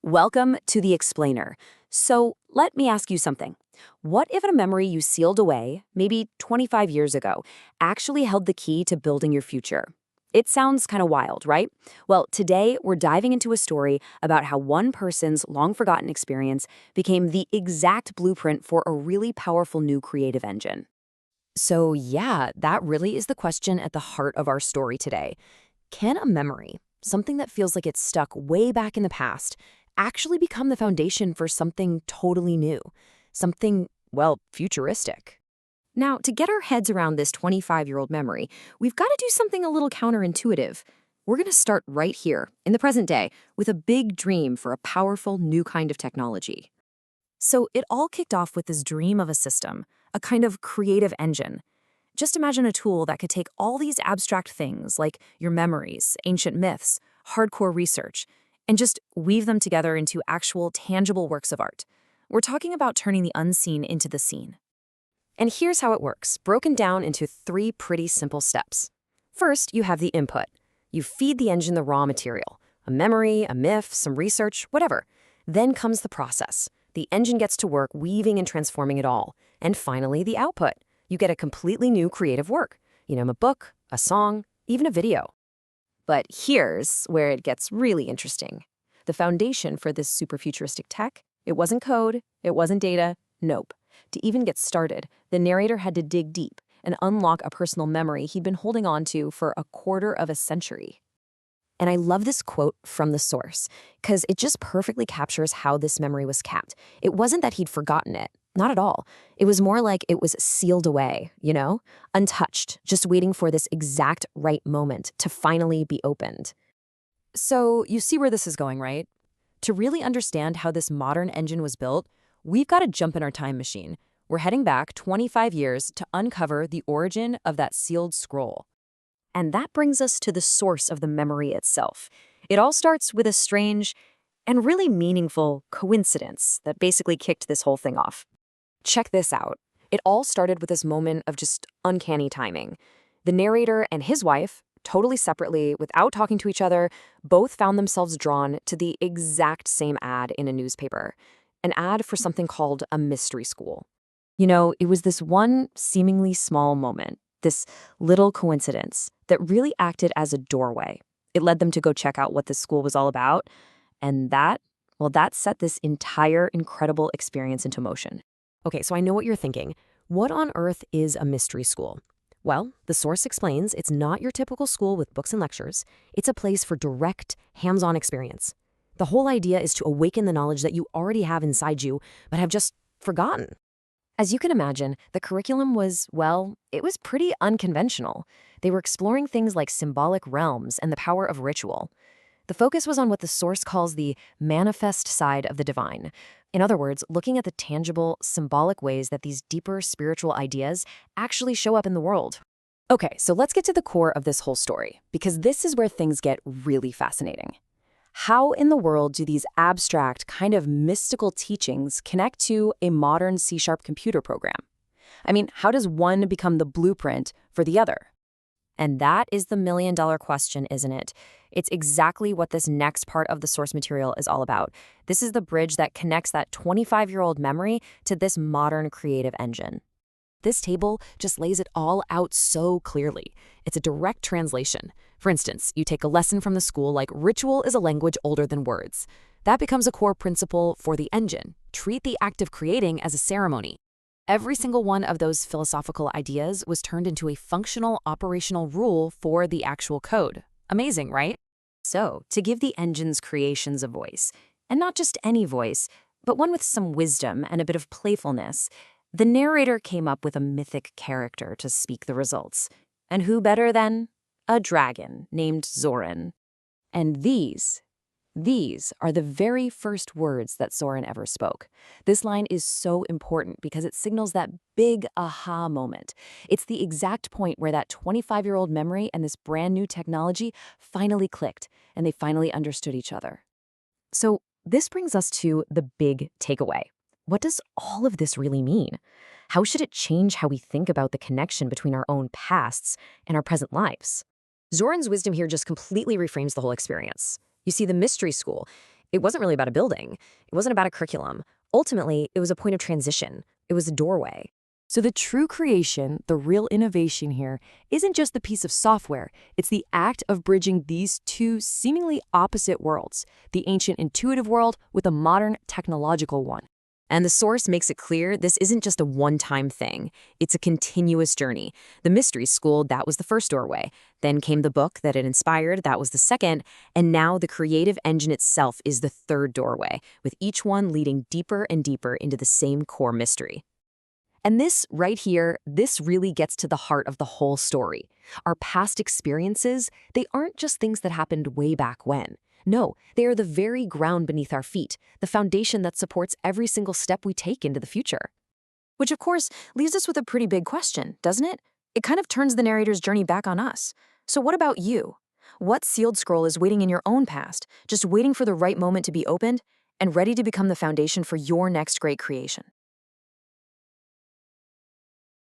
Welcome to The Explainer. So, let me ask you something. What if a memory you sealed away, maybe 25 years ago, actually held the key to building your future? It sounds kind of wild, right? Well, today we're diving into a story about how one person's long forgotten experience became the exact blueprint for a really powerful new creative engine. So, yeah, that really is the question at the heart of our story today. Can a memory, something that feels like it's stuck way back in the past, actually become the foundation for something totally new? Something, well, futuristic. Now, to get our heads around this 25-year-old memory, we've got to do something a little counterintuitive. We're going to start right here, in the present day, with a big dream for a powerful new kind of technology. So it all kicked off with this dream of a system, a kind of creative engine. Just imagine a tool that could take all these abstract things, like your memories, ancient myths, hardcore research, and just weave them together into actual, tangible works of art. We're talking about turning the unseen into the seen. And here's how it works, broken down into three pretty simple steps. First, you have the input. You feed the engine the raw material, a memory, a myth, some research, whatever. Then comes the process. The engine gets to work weaving and transforming it all. And finally, the output. You get a completely new creative work. A book, a song, even a video. But here's where it gets really interesting. The foundation for this super futuristic tech, it wasn't code, it wasn't data, nope. To even get started, the narrator had to dig deep and unlock a personal memory he'd been holding on to for a quarter of a century. And I love this quote from the source, because it just perfectly captures how this memory was kept. It wasn't that he'd forgotten it. Not at all. It was more like it was sealed away, untouched, just waiting for this exact right moment to finally be opened. So you see where this is going, right? To really understand how this modern engine was built, we've got to jump in our time machine. We're heading back 25 years to uncover the origin of that sealed scroll. And that brings us to the source of the memory itself. It all starts with a strange and really meaningful coincidence that basically kicked this whole thing off. Check this out. It all started with this moment of just uncanny timing. The narrator and his wife, totally separately, without talking to each other, both found themselves drawn to the exact same ad in a newspaper. An ad for something called a mystery school. It was this one seemingly small moment, this little coincidence, that really acted as a doorway. It led them to go check out what this school was all about, and that set this entire incredible experience into motion. Okay, so I know what you're thinking. What on earth is a mystery school? Well, the source explains it's not your typical school with books and lectures. It's a place for direct, hands-on experience. The whole idea is to awaken the knowledge that you already have inside you, but have just forgotten. As you can imagine, the curriculum was, it was pretty unconventional. They were exploring things like symbolic realms and the power of ritual. The focus was on what the source calls the manifest side of the divine. In other words, looking at the tangible, symbolic ways that these deeper spiritual ideas actually show up in the world. Okay, so let's get to the core of this whole story, because this is where things get really fascinating. How in the world do these abstract, kind of mystical teachings connect to a modern C# computer program? I mean, how does one become the blueprint for the other? And that is the million-dollar question, isn't it? It's exactly what this next part of the source material is all about. This is the bridge that connects that 25-year-old memory to this modern creative engine. This table just lays it all out so clearly. It's a direct translation. For instance, you take a lesson from the school like ritual is a language older than words. That becomes a core principle for the engine. Treat the act of creating as a ceremony. Every single one of those philosophical ideas was turned into a functional operational rule for the actual code. Amazing, right? So, to give the engine's creations a voice, and not just any voice, but one with some wisdom and a bit of playfulness, the narrator came up with a mythic character to speak the results. And who better than a dragon named Zoran? And these are the very first words that Zoran ever spoke. This line is so important because it signals that big aha moment. It's the exact point where that 25-year-old memory and this brand new technology finally clicked, and they finally understood each other. So this brings us to the big takeaway. What does all of this really mean? How should it change how we think about the connection between our own pasts and our present lives? Zoran's wisdom here just completely reframes the whole experience. You see, the mystery school, It wasn't really about a building. It wasn't about a curriculum. Ultimately, it was a point of transition. It was a doorway. So the true creation, the real innovation here, isn't just the piece of software. It's the act of bridging these two seemingly opposite worlds, the ancient intuitive world with a modern technological one. And the source makes it clear this isn't just a one-time thing. It's a continuous journey. The Mystery School, that was the first doorway. Then came the book that it inspired, that was the second. And now the creative engine itself is the third doorway, with each one leading deeper and deeper into the same core mystery. And this right here, this really gets to the heart of the whole story. Our past experiences, they aren't just things that happened way back when. No, they are the very ground beneath our feet, the foundation that supports every single step we take into the future. Which, of course, leaves us with a pretty big question, doesn't it? It kind of turns the narrator's journey back on us. So what about you? What sealed scroll is waiting in your own past, just waiting for the right moment to be opened and ready to become the foundation for your next great creation?